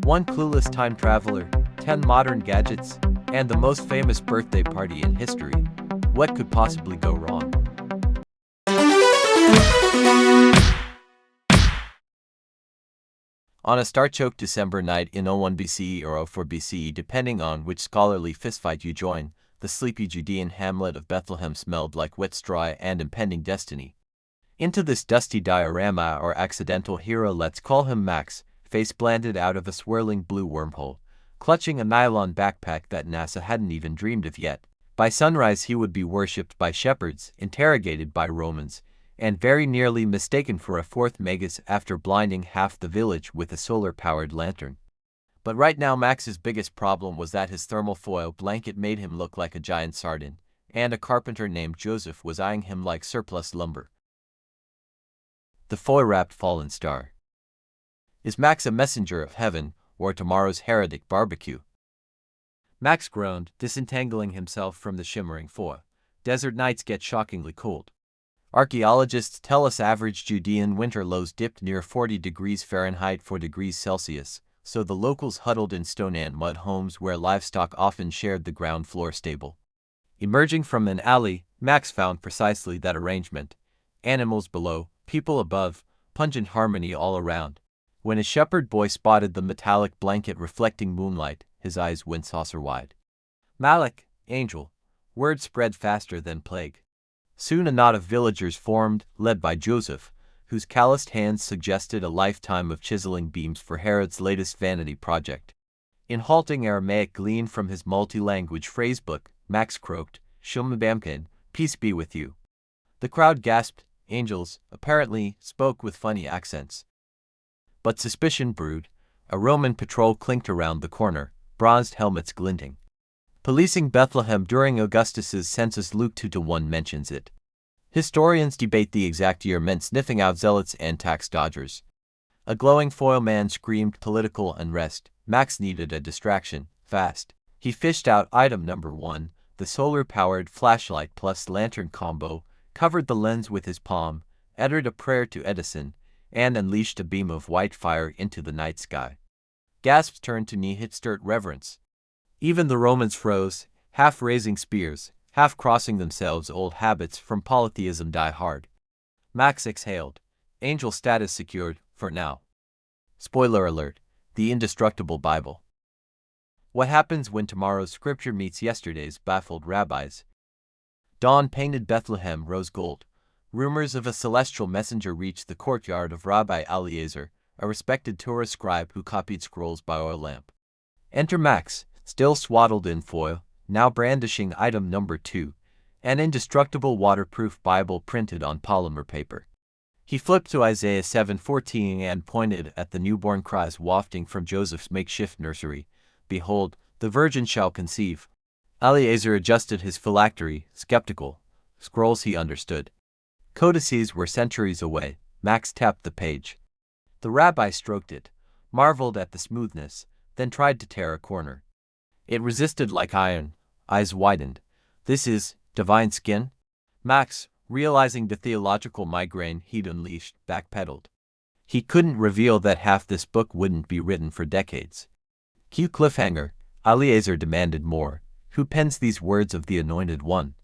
One clueless time traveler, 10 modern gadgets, and the most famous birthday party in history. What could possibly go wrong? On a star-choked December night in 01 BCE or 04 BCE, depending on which scholarly fistfight you join, the sleepy Judean hamlet of Bethlehem smelled like wet straw and impending destiny. Into this dusty diorama or accidental hero, let's call him Max, face planted out of a swirling blue wormhole, clutching a nylon backpack that NASA hadn't even dreamed of yet. By sunrise he would be worshipped by shepherds, interrogated by Romans, and very nearly mistaken for a fourth Magus after blinding half the village with a solar-powered lantern. But right now Max's biggest problem was that his thermal foil blanket made him look like a giant sardine, and a carpenter named Joseph was eyeing him like surplus lumber. The foil-wrapped fallen star. Is Max a messenger of heaven, or tomorrow's heretic barbecue? Max groaned, disentangling himself from the shimmering foil. Desert nights get shockingly cold. Archaeologists tell us average Judean winter lows dipped near 40 degrees Fahrenheit 4 degrees Celsius, so the locals huddled in stone and mud homes where livestock often shared the ground floor stable. Emerging from an alley, Max found precisely that arrangement. Animals below, people above, pungent harmony all around. When a shepherd boy spotted the metallic blanket reflecting moonlight, his eyes went saucer-wide. Malak, angel. Word spread faster than plague. Soon a knot of villagers formed, led by Joseph, whose calloused hands suggested a lifetime of chiseling beams for Herod's latest vanity project. In halting Aramaic gleaned from his multi-language phrasebook, Max croaked, Shalom Bamkin, peace be with you. The crowd gasped. Angels, apparently, spoke with funny accents. But suspicion brewed. A Roman patrol clinked around the corner, bronzed helmets glinting. Policing Bethlehem during Augustus's census, Luke 2:1 mentions it. Historians debate the exact year meant, sniffing out zealots and tax dodgers. A glowing foil man screamed political unrest. Max needed a distraction, fast. He fished out item number 1, the solar-powered flashlight plus lantern combo, covered the lens with his palm, uttered a prayer to Edison, and unleashed a beam of white fire into the night sky. Gasps turned to knee-hit reverence. Even the Romans froze, half raising spears, half crossing themselves. Old habits from polytheism die hard. Max exhaled. Angel status secured, for now. Spoiler alert, the indestructible Bible. What happens when tomorrow's scripture meets yesterday's baffled rabbis? Dawn painted Bethlehem rose gold. Rumors of a celestial messenger reached the courtyard of Rabbi Eliezer, a respected Torah scribe who copied scrolls by oil lamp. Enter Max, still swaddled in foil, now brandishing item number 2, an indestructible waterproof Bible printed on polymer paper. He flipped to Isaiah 7:14 and pointed at the newborn cries wafting from Joseph's makeshift nursery. Behold, the virgin shall conceive. Eliezer adjusted his phylactery, skeptical. Scrolls he understood. Codices were centuries away. Max tapped the page. The rabbi stroked it, marveled at the smoothness, then tried to tear a corner. It resisted like iron. Eyes widened. This is divine skin? Max, realizing the theological migraine he'd unleashed, backpedaled. He couldn't reveal that half this book wouldn't be written for decades. Cue cliffhanger. Eliezer demanded more. Who pens these words of the Anointed One?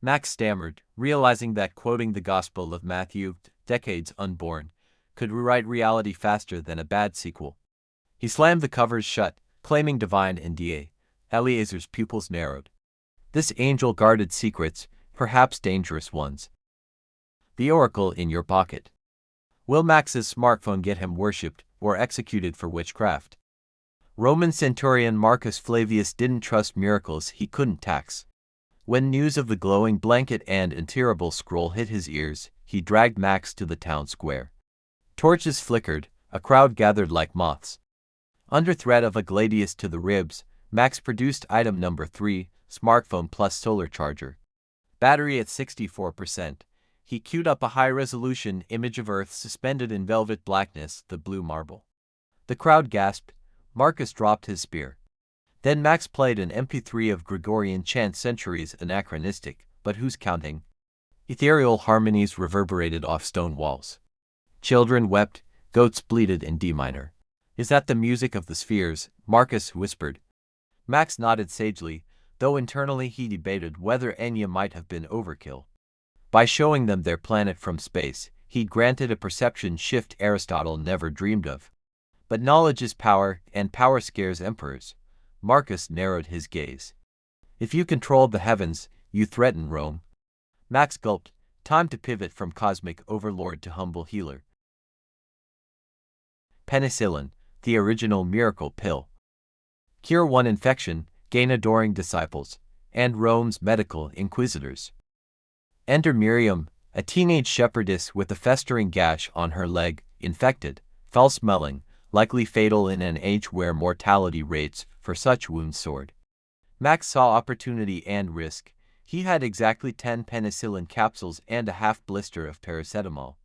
Max stammered, realizing that quoting the Gospel of Matthew, decades unborn, could rewrite reality faster than a bad sequel. He slammed the covers shut, claiming divine NDA. Eliezer's pupils narrowed. This angel guarded secrets, perhaps dangerous ones. The oracle in your pocket. Will Max's smartphone get him worshipped or executed for witchcraft? Roman centurion Marcus Flavius didn't trust miracles he couldn't tax. When news of the glowing blanket and interrogable scroll hit his ears, he dragged Max to the town square. Torches flickered, a crowd gathered like moths. Under threat of a gladius to the ribs, Max produced item number 3, smartphone plus solar charger. Battery at 64%. He queued up a high-resolution image of Earth suspended in velvet blackness, the blue marble. The crowd gasped. Marcus dropped his spear. Then Max played an MP3 of Gregorian chant, centuries anachronistic, but who's counting? Ethereal harmonies reverberated off stone walls. Children wept, goats bleated in D minor. Is that the music of the spheres? Marcus whispered. Max nodded sagely, though internally he debated whether Enya might have been overkill. By showing them their planet from space, he'd granted a perception shift Aristotle never dreamed of. But knowledge is power, and power scares emperors. Marcus narrowed his gaze. If you controlled the heavens, you threaten Rome. Max gulped. Time to pivot from cosmic overlord to humble healer. Penicillin, the original miracle pill. Cure one infection, gain adoring disciples, and Rome's medical inquisitors. Enter Miriam, a teenage shepherdess with a festering gash on her leg, infected, foul-smelling, likely fatal in an age where mortality rates for such wounds soared. Max saw opportunity and risk. He had exactly 10 penicillin capsules and a half blister of paracetamol.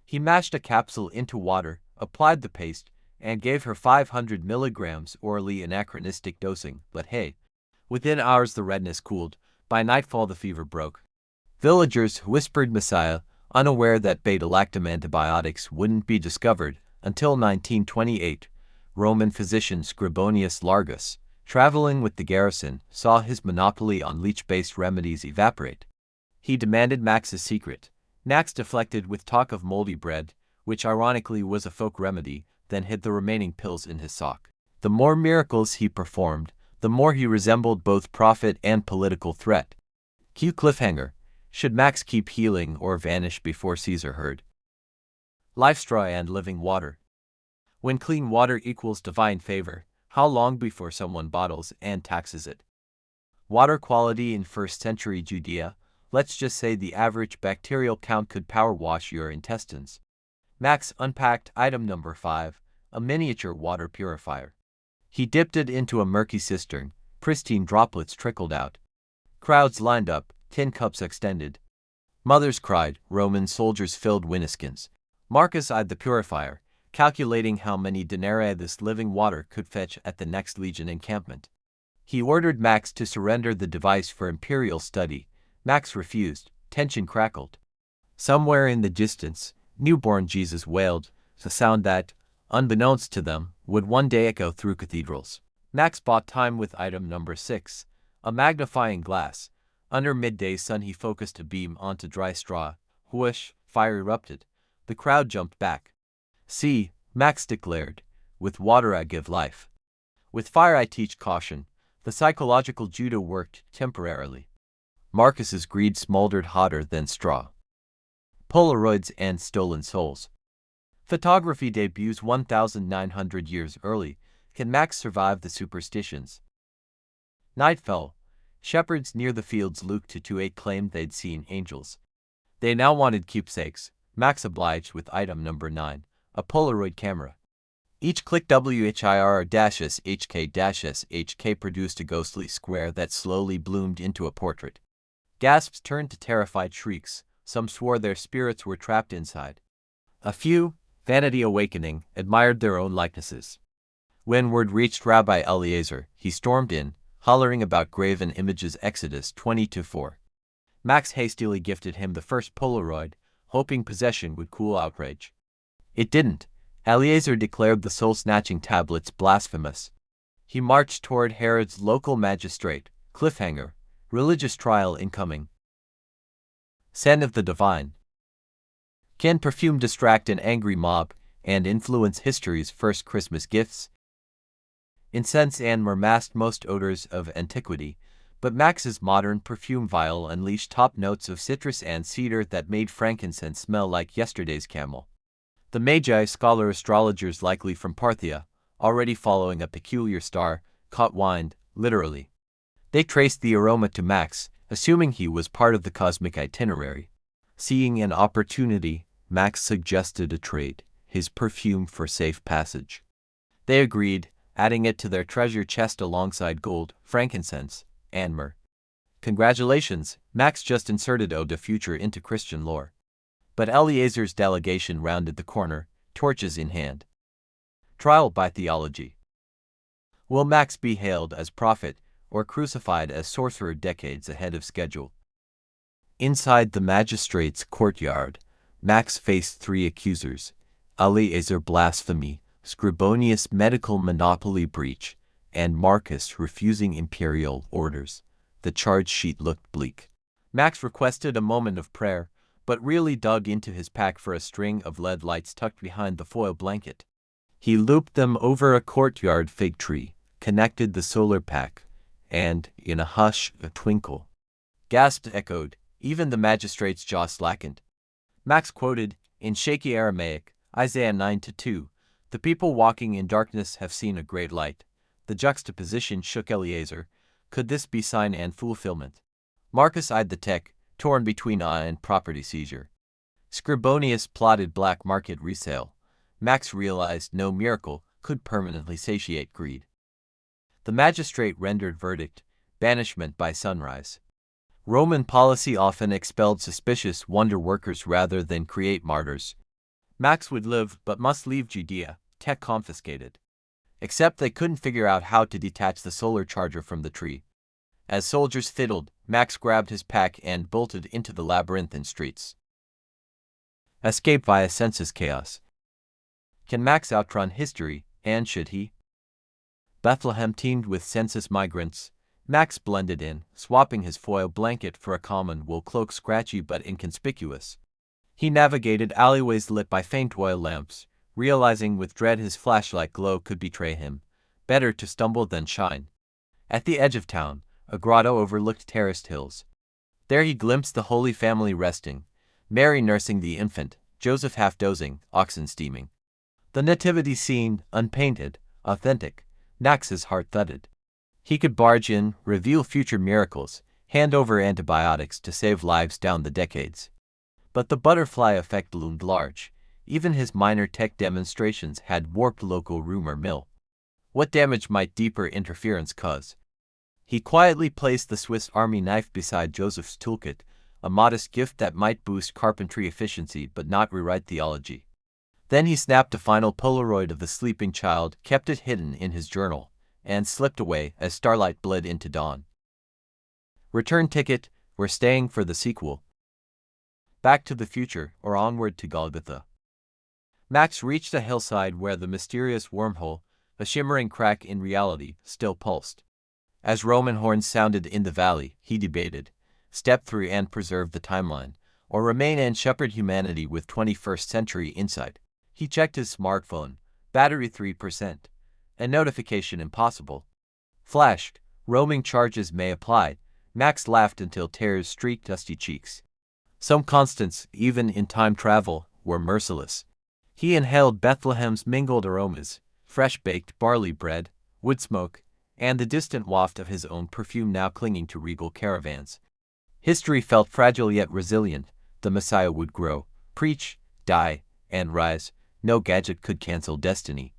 He mashed a capsule into water, applied the paste, and gave her 500 milligrams orally, anachronistic dosing. But hey, within hours the redness cooled. By nightfall the fever broke. Villagers whispered Messiah, unaware that beta-lactam antibiotics wouldn't be discovered until 1928. Roman physician Scribonius Largus, traveling with the garrison, saw his monopoly on leech-based remedies evaporate. He demanded Max's secret. Max deflected with talk of moldy bread, which ironically was a folk remedy, then hid the remaining pills in his sock. The more miracles he performed, the more he resembled both prophet and political threat. Cue cliffhanger. Should Max keep healing or vanish before Caesar heard? Life straw and living water. When clean water equals divine favor, how long before someone bottles and taxes it? Water quality in 1st century Judea, let's just say the average bacterial count could power wash your intestines. Max unpacked item number 5, a miniature water purifier. He dipped it into a murky cistern, pristine droplets trickled out. Crowds lined up, tin cups extended. Mothers cried, Roman soldiers filled wineskins. Marcus eyed the purifier, calculating how many denarii this living water could fetch at the next legion encampment. He ordered Max to surrender the device for imperial study. Max refused. Tension crackled. Somewhere in the distance, newborn Jesus wailed, a sound that, unbeknownst to them, would one day echo through cathedrals. Max bought time with item number 6, a magnifying glass. Under midday sun he focused a beam onto dry straw. Whoosh, fire erupted. The crowd jumped back. See, Max declared, with water I give life. With fire I teach caution. The psychological judo worked temporarily. Marcus's greed smoldered hotter than straw. Polaroids and stolen souls. Photography debuts 1,900 years early. Can Max survive the superstitions? Night fell. Shepherds near the fields Luke 2:8 claimed they'd seen angels. They now wanted keepsakes. Max obliged with item number 9, a Polaroid camera. Each click WHIR-SHK-SHK produced a ghostly square that slowly bloomed into a portrait. Gasps turned to terrified shrieks. Some swore their spirits were trapped inside. A few, vanity awakening, admired their own likenesses. When word reached Rabbi Eliezer, he stormed in, hollering about graven images. Exodus 20:4. Max hastily gifted him the first Polaroid, hoping possession would cool outrage. It didn't. Eliezer declared the soul-snatching tablets blasphemous. He marched toward Herod's local magistrate. Cliffhanger. Religious trial incoming. Scent of the divine. Can perfume distract an angry mob and influence history's first Christmas gifts? Incense and myrrh masked most odors of antiquity, but Max's modern perfume vial unleashed top notes of citrus and cedar that made frankincense smell like yesterday's camel. The Magi, scholar astrologers likely from Parthia, already following a peculiar star, caught wind, literally. They traced the aroma to Max, assuming he was part of the cosmic itinerary. Seeing an opportunity, Max suggested a trade, his perfume for safe passage. They agreed, adding it to their treasure chest alongside gold, frankincense, and myrrh. Congratulations, Max just inserted Ode to Future into Christian lore. But Eliezer's delegation rounded the corner, torches in hand. Trial by theology. Will Max be hailed as prophet or crucified as sorcerer decades ahead of schedule? Inside the magistrate's courtyard, Max faced 3 accusers. Eliezer blasphemy, Scribonius' medical monopoly breach, and Marcus refusing imperial orders. The charge sheet looked bleak. Max requested a moment of prayer, but really dug into his pack for a string of LED lights tucked behind the foil blanket. He looped them over a courtyard fig tree, connected the solar pack, and, in a hush, a twinkle. Gasps echoed, even the magistrate's jaw slackened. Max quoted, in shaky Aramaic, Isaiah 9-2, "The people walking in darkness have seen a great light." The juxtaposition shook Eliezer. Could this be sign and fulfillment? Marcus eyed the tech, torn between awe and property seizure. Scribonius plotted black market resale. Max realized no miracle could permanently satiate greed. The magistrate rendered verdict, banishment by sunrise. Roman policy often expelled suspicious wonder workers rather than create martyrs. Max would live but must leave Judea, tech confiscated. Except they couldn't figure out how to detach the solar charger from the tree. As soldiers fiddled, Max grabbed his pack and bolted into the labyrinthine streets. Escape via census chaos. Can Max outrun history, and should he? Bethlehem teemed with census migrants. Max blended in, swapping his foil blanket for a common wool cloak, scratchy but inconspicuous. He navigated alleyways lit by faint oil lamps, realizing with dread his flashlight glow could betray him. Better to stumble than shine. At the edge of town, a grotto overlooked terraced hills. There he glimpsed the Holy Family resting, Mary nursing the infant, Joseph half dozing, oxen steaming. The nativity scene, unpainted, authentic. Max's heart thudded. He could barge in, reveal future miracles, hand over antibiotics to save lives down the decades. But the butterfly effect loomed large. Even his minor tech demonstrations had warped local rumor mill. What damage might deeper interference cause? He quietly placed the Swiss Army knife beside Joseph's toolkit, a modest gift that might boost carpentry efficiency but not rewrite theology. Then he snapped a final Polaroid of the sleeping child, kept it hidden in his journal, and slipped away as starlight bled into dawn. Return ticket, we're staying for the sequel. Back to the future, or onward to Golgotha. Max reached a hillside where the mysterious wormhole, a shimmering crack in reality, still pulsed. As Roman horns sounded in the valley, he debated, step through and preserve the timeline, or remain and shepherd humanity with 21st century insight. He checked his smartphone, battery 3%, a notification impossible. Flashed, roaming charges may apply. Max laughed until tears streaked dusty cheeks. Some constants, even in time travel, were merciless. He inhaled Bethlehem's mingled aromas, fresh-baked barley bread, wood smoke, and the distant waft of his own perfume now clinging to regal caravans. History felt fragile yet resilient. The Messiah would grow, preach, die, and rise. No gadget could cancel destiny.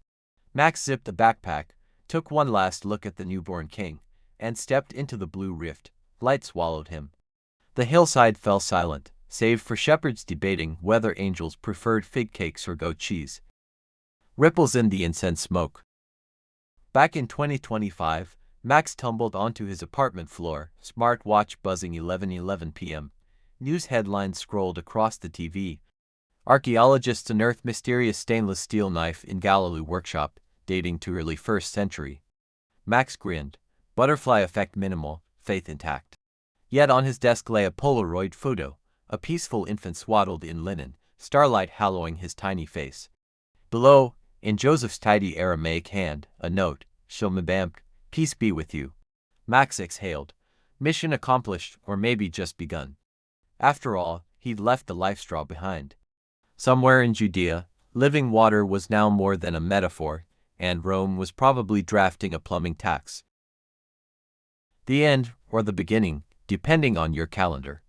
Max zipped the backpack, took one last look at the newborn king, and stepped into the blue rift. Light swallowed him. The hillside fell silent, save for shepherds debating whether angels preferred fig cakes or goat cheese. Ripples in the incense smoke. Back in 2025, Max tumbled onto his apartment floor, smartwatch buzzing 11:11 p.m. News headlines scrolled across the TV. Archaeologists unearth mysterious stainless steel knife in Galilee workshop, dating to early 1st century. Max grinned. Butterfly effect minimal, faith intact. Yet on his desk lay a Polaroid photo, a peaceful infant swaddled in linen, starlight hallowing his tiny face. Below, in Joseph's tidy Aramaic hand, a note, Shalom, peace be with you. Max exhaled. Mission accomplished, or maybe just begun. After all, he'd left the life straw behind. Somewhere in Judea, living water was now more than a metaphor, and Rome was probably drafting a plumbing tax. The end, or the beginning, depending on your calendar.